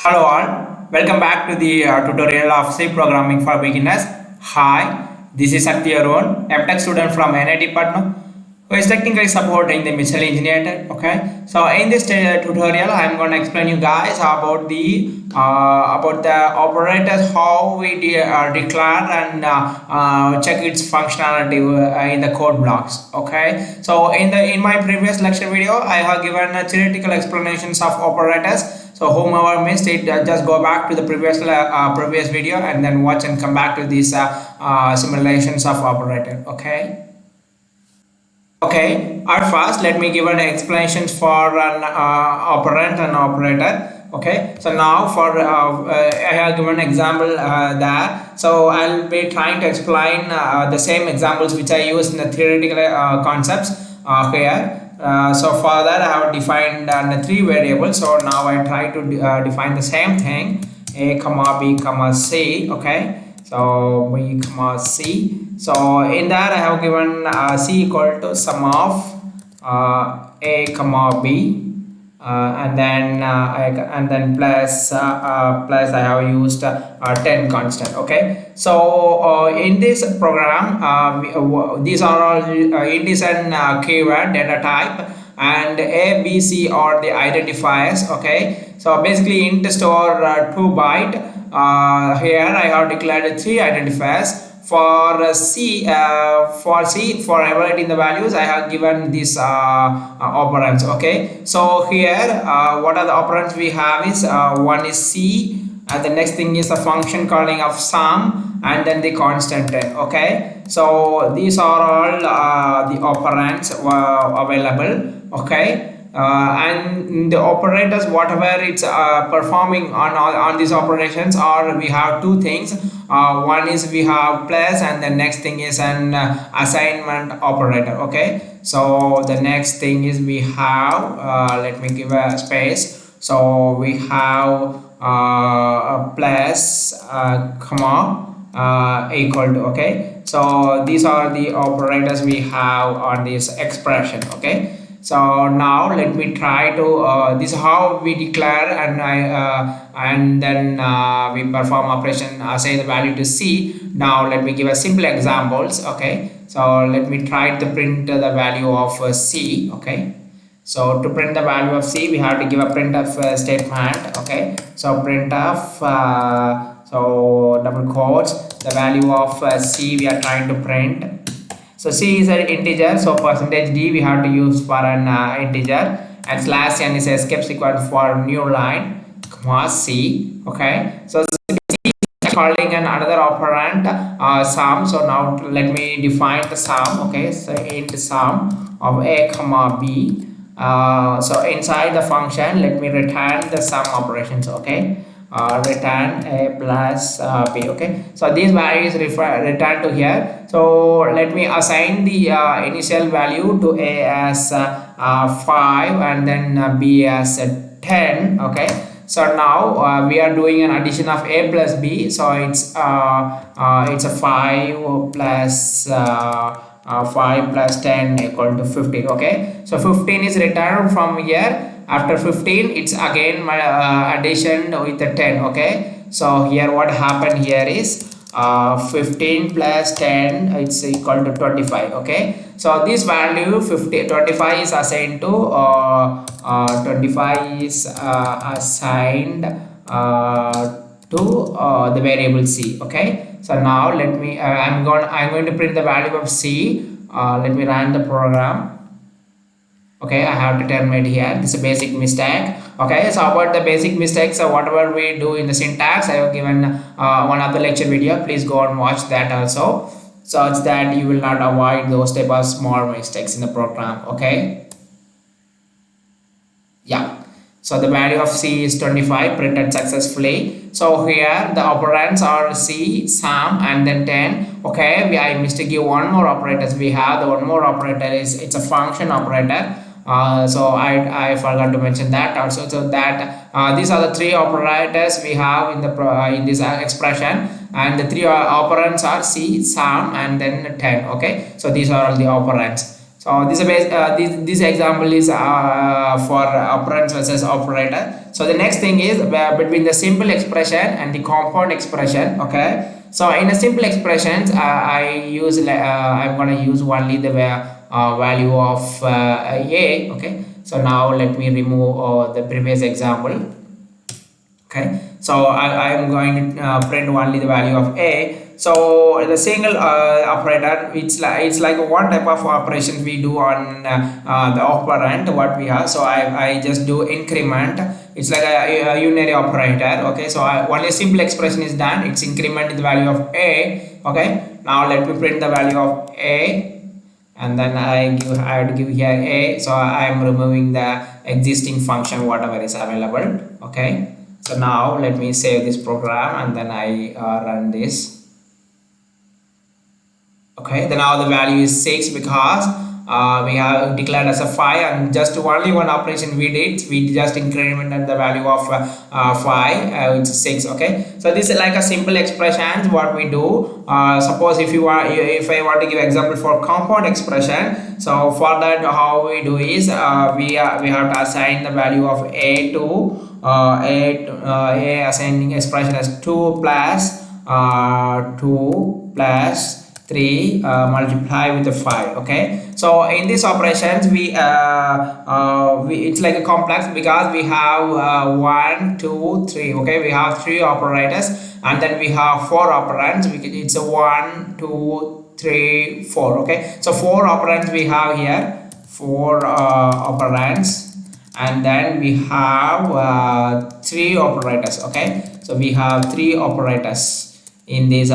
Hello all, welcome back to the tutorial of C programming for beginners. Hi, this is Sakthi Arun, a tech student from NIT Patna, who is technically supporting the missile Ingeniator. Okay, so in this tutorial, I'm going to explain you guys about the operators, how we declare and check its functionality in the code blocks. Okay, so in my previous lecture video, I have given theoretical explanations of operators. So whomever missed it, just go back to the previous video and then watch and come back to these simulations of operator. Okay, at first let me give an explanation for an operand and operator. Okay, so now for I have given example there, so I'll be trying to explain the same examples which I use in the theoretical concepts here. So for that I have defined three variables. So now I try to define the same thing: a comma b comma c. Okay, so b comma c. So in that I have given c equal to sum of a comma b, and then plus I have used 10 constant. Okay, so in this program these are all int is an keyword data type, and a b c are the identifiers. Okay, so basically int store 2 byte. Here I have declared 3 identifiers. For for evaluating the values, I have given these operands. Okay, so here what are the operands we have is one is c, and the next thing is a function calling of sum, and then the constant 10. Okay, so these are all the operands available. Okay, and the operators, whatever it's performing on these operations, or we have two things. One is we have plus, and the next thing is an assignment operator. Okay, so the next thing is we have let me give a space. So we have a plus comma equal to. Okay, so these are the operators we have on this expression. Okay, so now let me try to this is how we declare, and then we perform operation, say the value to c. Now let me give a simple examples. Okay, so let me try to print the value of c. Okay, so to print the value of c, we have to give a printf statement. Okay, so printf so double quotes the value of c we are trying to print. So c is an integer, so percentage d we have to use for an integer, and slash n is a escape sequence for new line, comma c. Okay, so c is calling another operand sum. So now let me define the sum. Okay, so int sum of a comma b. So inside the function, let me return the sum operations. Okay, return a plus b. Okay, so these values return to here. So let me assign the initial value to a as 5, and then b as 10. Okay, so now we are doing an addition of a plus b. So it's a 5 plus 5 plus 10 equal to 15. Okay, so 15 is returned from here. After 15, it's again my addition with the 10. Okay, so here what happened here is 15 plus 10, it's equal to 25. Okay, so this value 25 is assigned to 25 is assigned to the variable c. Okay, so now let me I'm going to print the value of c. Let me run the program. Okay, I have to terminate here. This is a basic mistake. Okay, so about the basic mistakes, so whatever we do in the syntax, I have given one other lecture video. Please go and watch that also, such that you will not avoid those type of small mistakes in the program. Okay, yeah, so the value of c is 25, printed successfully. So here the operands are c, sum, and then 10. Okay, I missed to give one more operators. We have the one more operator is it's a function operator. So I forgot to mention that also. So that these are the three operators we have in the in this expression, and the three operands are c, sum, and then 10. Okay, so these are all the operands. So this example is for operands versus operator. So the next thing is between the simple expression and the compound expression. Okay, so in a simple expressions, I'm gonna use only the value of a. Okay, so now let me remove the previous example. Okay, so I am going to print only the value of a. So the single operator, it's like one type of operation we do on the operand what we have. So I just do increment. It's like a unary operator. Okay, so only a simple expression is done. It's increment the value of a. Okay, now let me print the value of a, and then I have to give here a. So I am removing the existing function whatever is available. Okay, so now let me save this program and then I run this. Okay, then now the value is 6 because we have declared as a 5, and just only one operation we did. We just incremented the value of 5, which is 6. Okay, so this is like a simple expression what we do. Suppose if I want to give example for compound expression, so for that how we do is we have to assign the value of a to a assigning expression as 2 plus 3 multiply with the 5. Okay, so in these operations we it's like a complex because we have 1 2 3. Okay, we have 3 operators and then we have 4 operands. It's a 1 2 3 4. Okay, so 4 operands we have here, 4 operands, and then we have 3 operators. Okay, so we have 3 operators in these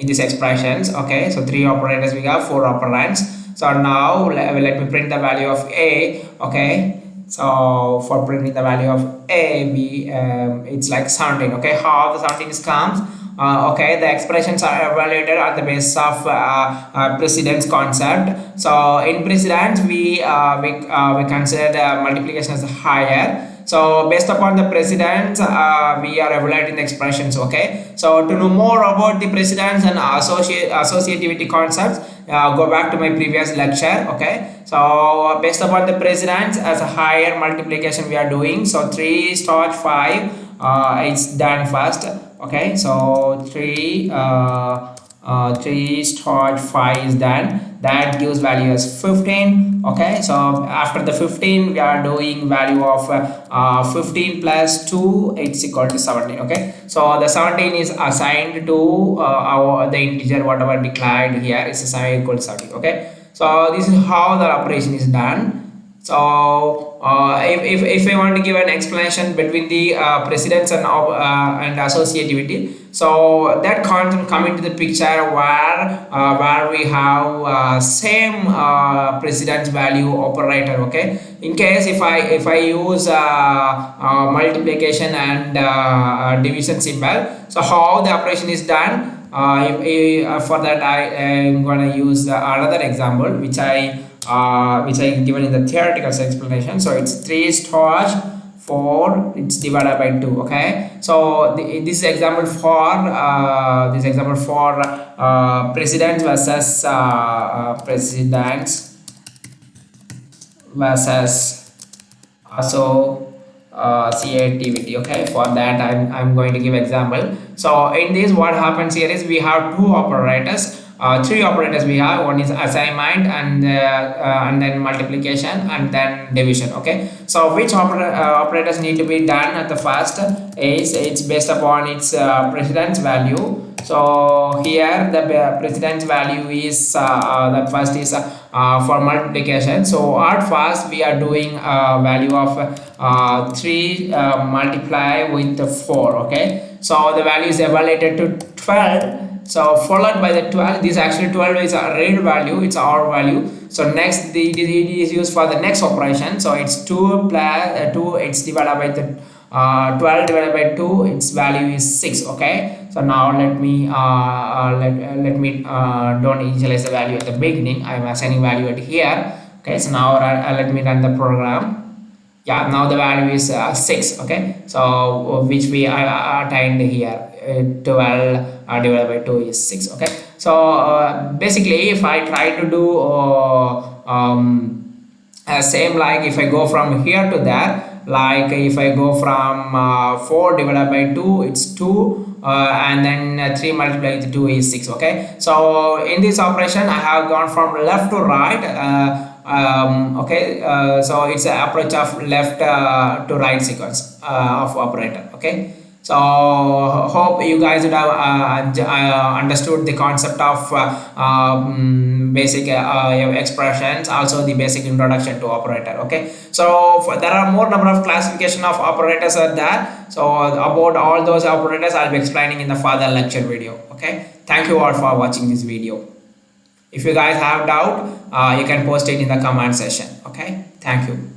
in these expressions. Okay, so 3 operators we have, 4 operands. So now let me print the value of a. Okay, so for printing the value of a, we it's like 17. Okay, how the 17 is comes. Okay, the expressions are evaluated on the basis of precedence concept. So in precedence we consider the multiplication as higher. So based upon the precedence we are evaluating the expressions. Okay, so to know more about the precedence and associativity concepts, go back to my previous lecture. Okay, so based upon the precedence as a higher multiplication we are doing. So 3 starch 5 it's done first. Okay, so 3 starch 5 is done. That gives value as 15. Okay, so after the 15 we are doing value of 15 plus 2, it's equal to 17. Okay, so the 17 is assigned to the integer whatever declared here is equal to 17. Okay, so this is how the operation is done. So if I want to give an explanation between the precedence and associativity, so that concept come into the picture where we have same precedence value operator. Okay, in case if I use multiplication and division symbol, so how the operation is done. For that I am going to use another example which I given in the theoretical explanation. So it's 3 starch 4, it's divided by 2. Okay, so this example for precedence versus associativity. Okay, for that I'm going to give example. So in this what happens here is we have 2 operators. 3 operators we have. One is assignment and then multiplication and then division. Okay, so which operators need to be done at the first is it's based upon its precedence value. So here the precedence value is that first is for multiplication. So at first we are doing value of 3 multiply with 4. Okay, so the value is evaluated to 12. So followed by the 12, this actually 12 is a real value, it's our value. So next it is used for the next operation. So it's 2 plus 2, it's divided by the 12 divided by 2, its value is 6. Okay, so now let me don't initialize the value at the beginning. I'm assigning value at here. Okay, so now let me run the program. Yeah, now the value is 6. Okay, so which we attained here, 12 divided by 2 is 6. Okay, So basically if I try to do same, like if I go from here to there, like if I go from 4 divided by 2, it's 2, and then 3 multiplied with 2 is 6. Okay, so in this operation I have gone from left to right. Okay, so it's an approach of left to right sequence of operator. Okay, so hope you guys would have understood the concept of basic expressions, also the basic introduction to operator. Okay, so there are more number of classification of operators are there. So about all those operators I'll be explaining in the further lecture video. Okay, thank you all for watching this video. If you guys have doubt, you can post it in the comment section. Okay, thank you.